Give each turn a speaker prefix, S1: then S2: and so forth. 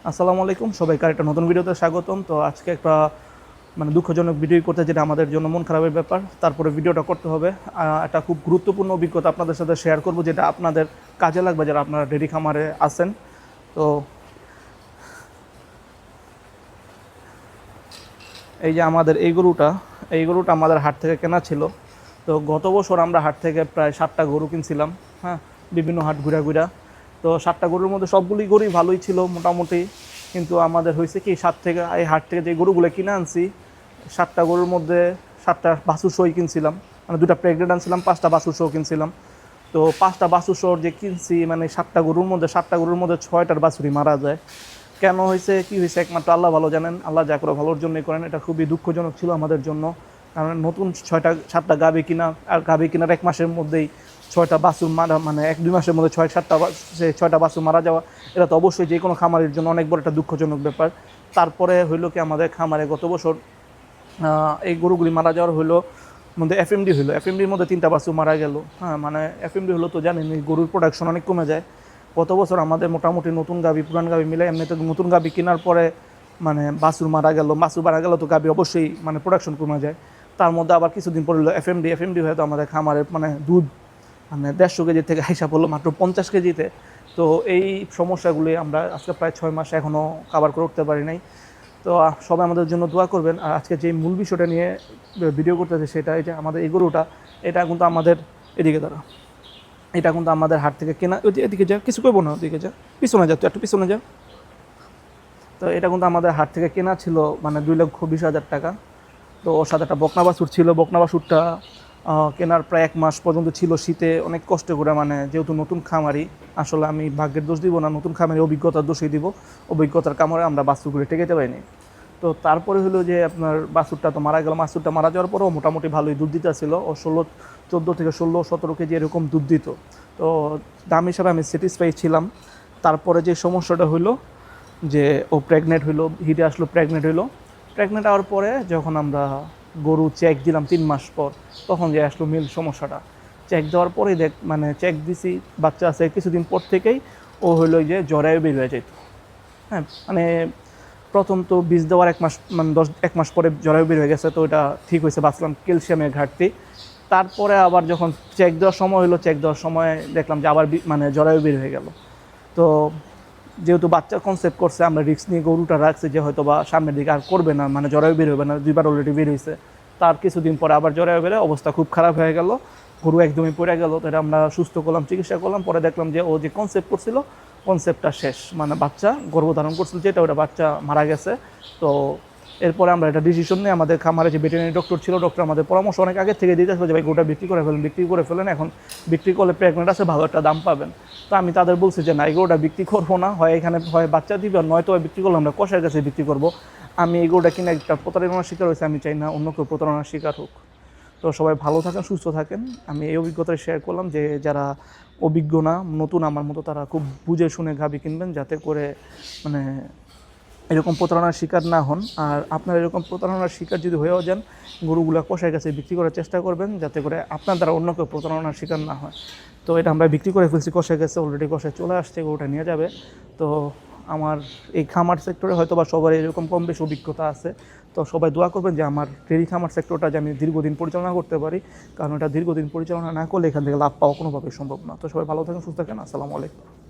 S1: আসসালামু আলাইকুম, সবাইকে আরেকটা নতুন ভিডিওতে স্বাগতম। তো আজকে একটা দুঃখজনক ভিডিও করতে, যেটা আমাদের জন্য মন খারাপের ব্যাপার। তারপরে ভিডিওটা করতে হবে। একটা খুব গুরুত্বপূর্ণ অভিজ্ঞতা আপনাদের সাথে শেয়ার করব, যেটা আপনাদের কাজে লাগবে যারা আপনারা ডেইরি খামারে আছেন। তো এই যে আমাদের এই গরুটা আমাদের হাট থেকে কেনা ছিল। তো গত বছর আমরা হাট থেকে প্রায় 7টা গরু কিনছিলাম। হ্যাঁ, বিভিন্ন হাট ঘুরা ঘুরা। তো 7টা গরুর মধ্যে সবগুলি গরুই ভালোই ছিল মোটামুটি। কিন্তু আমাদের হয়েছে কি, এই হাট থেকে যে গরুগুলো কিনে আনছি, 7টা গরুর মধ্যে 7টা বাছুর সই কিনছিলাম। মানে 2টা প্রেগনেন্ট আনছিলাম, 5টা বাছুর সহ কিনছিলাম। তো 5টা বাছুর সহ যে কিনছি, মানে 7টা গরুর মধ্যে 6টার বাছুরই মারা যায়। কেন হয়েছে, কি হয়েছে, একমাত্র আল্লাহ ভালো জানেন। আল্লাহ যা করে ভালোর জন্যই করেন। এটা খুবই দুঃখজনক ছিল আমাদের জন্য। কারণ নতুন 7টা গাভী কিনা, আর গাভী কেনার 1 মাসের মধ্যেই 6টা বাছুর মারা, মানে 1-2 মাসের মধ্যে 6টা বাছুর মারা যাওয়া, এটা তো অবশ্যই যে কোনো খামারের জন্য অনেক বড় একটা দুঃখজনক ব্যাপার। তারপরে হইলো কি, আমাদের খামারে গত বছর এই গরুগুলি মারা যাওয়ার মধ্যে এফএমডির মধ্যে 3টা বাছুর মারা গেল। হ্যাঁ, মানে এফএমডি হলো তো জানেন, এই গরুর প্রোডাকশন অনেক কমে যায়। গত বছর আমাদের মোটামুটি নতুন গাভী পুরান গাভী মিলে, এমনিতে নতুন গাভী কেনার পরে মানে বাছুর মারা গেল তো গাভী অবশ্যই মানে প্রোডাকশন কমে যায়। তার মধ্যে আবার কিছুদিন পরে হলো এফএমডি হয়তো আমাদের খামারের মানে দুধ মানে 150 কেজি থেকে হিসাব হলো মাত্র 50 কেজিতে। তো এই সমস্যাগুলি আমরা আজকে প্রায় 6 মাস এখনও কাভার করে উঠতে পারি নাই। তো সবাই আমাদের জন্য দোয়া করবেন। আর আজকে যে মূল বিষয়টা নিয়ে ভিডিও করতেছে, সেটা এই যে আমাদের এই গরুটা, এটা কিন্তু আমাদের এদিকে দ্বারা এটা কিন্তু আমাদের হাট থেকে কেনা। এদিকে যা, কিছু করবো না, ওদিকে যা, পিছনে যা, তুই একটু পিছনে যা। তো এটা কিন্তু আমাদের হাট থেকে কেনা ছিল মানে 2,20,000 টাকা। তো ওর সাথে একটা বকনা বাছুর ছিল। বকনা বাছুরটা কেনার প্রায় 1 মাস পর্যন্ত ছিল শীতে অনেক কষ্ট করে, মানে যেহেতু নতুন খামারি, আসলে আমি ভাগ্যের দোষ দিব না, নতুন খামারি অভিজ্ঞতার দোষই দিব। অভিজ্ঞতার কামড়ে আমরা বাছুরগুলো টেকাইতে পারিনি। তো তারপরে হলো যে আপনার বাছুরটা তো মারা গেল। বাছুরটা মারা যাওয়ার পরেও মোটামুটি ভালোই দুধ দিতেছিল। ও 14 থেকে 17 কেজি এরকম দুধ দিত। তো দাম হিসাবে আমি স্যাটিসফাই ছিলাম। তারপরে যে সমস্যাটা হলো যে ও প্রেগনেন্ট হইলো, হিটে আসলো, প্রেগনেন্ট হওয়ার পরে যখন আমরা গরু চেক দিলাম 3 মাস পর, তখন যে আসলো মিল সমস্যাটা। চেক দেওয়ার পরেই মানে চেক দিছি, বাচ্চা আছে কিছুদিন পর থেকেই ও হইলো যে জরায়ু বের হয়ে যেত। হ্যাঁ, মানে প্রথম তো বীজ দেওয়ার 1 মাস, মানে 1 মাস পরে জরায়ু বের হয়ে গেছে। তো এটা ঠিক হয়েছে, বাঁচলাম ক্যালসিয়ামের ঘাটতি। তারপরে আবার যখন চেক দেওয়ার সময় দেখলাম যে আবার মানে জরায়ু বের হয়ে গেল। তো যেহেতু বাচ্চা কনসেপ্ট করছে, আমরা রিস্ক নিয়ে গরুটা রাখছি যে হয়তো বা সামনের দিকে আর করবে না, মানে জরায়ু বের হবে না, 2বার অলরেডি বের হয়েছে। তার কিছুদিন পরে আবার জরায়ু বেড়ে অবস্থা খুব খারাপ হয়ে গেল, গরু একদমই পড়ে গেল। তো এটা আমরা সুস্থ করলাম, চিকিৎসা করলাম। পরে দেখলাম যে ও যে কনসেপ্ট করছিল, কনসেপ্টটা শেষ, মানে বাচ্চা গর্ভধারণ করছিল যেটা, ওটা বাচ্চা মারা গেছে। তো এরপরে আমরা একটা ডিসিশন নিয়ে, আমাদের খামারে যে ভেটেরিনারি ডক্টর ছিল, ডক্টর আমাদের পরামর্শ অনেক আগে থেকে দিতেছিল যে ভাই গোটা বিক্রি করে ফেলেন, এখন বিক্রি করলে প্রেগনেন্ট আছে, ভালো একটা দাম পাবেন। তো আমি তাদের বলছি যে না, এই গরুটা বিক্রি করবো না, হয় এখানে হয় বাচ্চা দিবে, আর নয়তো বিক্রি করলে আমরা কষার কাছে বিক্রি করবো। আমি এই গরুটা কিনে একটা প্রতারণার শিকার হয়েছে, আমি চাই না অন্য কেউ প্রতারণার শিকার হোক। তো সবাই ভালো থাকেন, সুস্থ থাকেন। আমি এই অভিজ্ঞতা শেয়ার করলাম যে যারা অভিজ্ঞ না, নতুন আমার মতো, তারা খুব বুঝে শুনে গাভী কিনবেন, যাতে করে মানে এরকম প্রতারণার শিকার না হন। আর আপনারা এরকম প্রতারণার শিকার যদি হয়েও যান, গরুগুলা কষায় কাছে বিক্রি করার চেষ্টা করবেন, যাতে করে আপনার দ্বারা অন্য কেউ প্রতারণার শিকার না হয়। তো এটা আমরা বিক্রি করে ফেলছি, কষায় গেছে, অলরেডি কষায় চলে আসছে, গরুটা নিয়ে যাবে। তো আমার এই খামার সেক্টরে হয়তো বা সবার এরকম কম বেশি অভিজ্ঞতা আছে। তো সবাই দোয়া করবেন যে আমার ডেইরি খামার সেক্টরটা যে আমি দীর্ঘদিন পরিচালনা করতে পারি, কারণ এটা দীর্ঘদিন পরিচালনা না করলে এখান থেকে লাভ পাওয়া কোনোভাবেই সম্ভব না। তো সবাই ভালো থাকেন, সুস্থ থাকেন। আসসালামু আলাইকুম।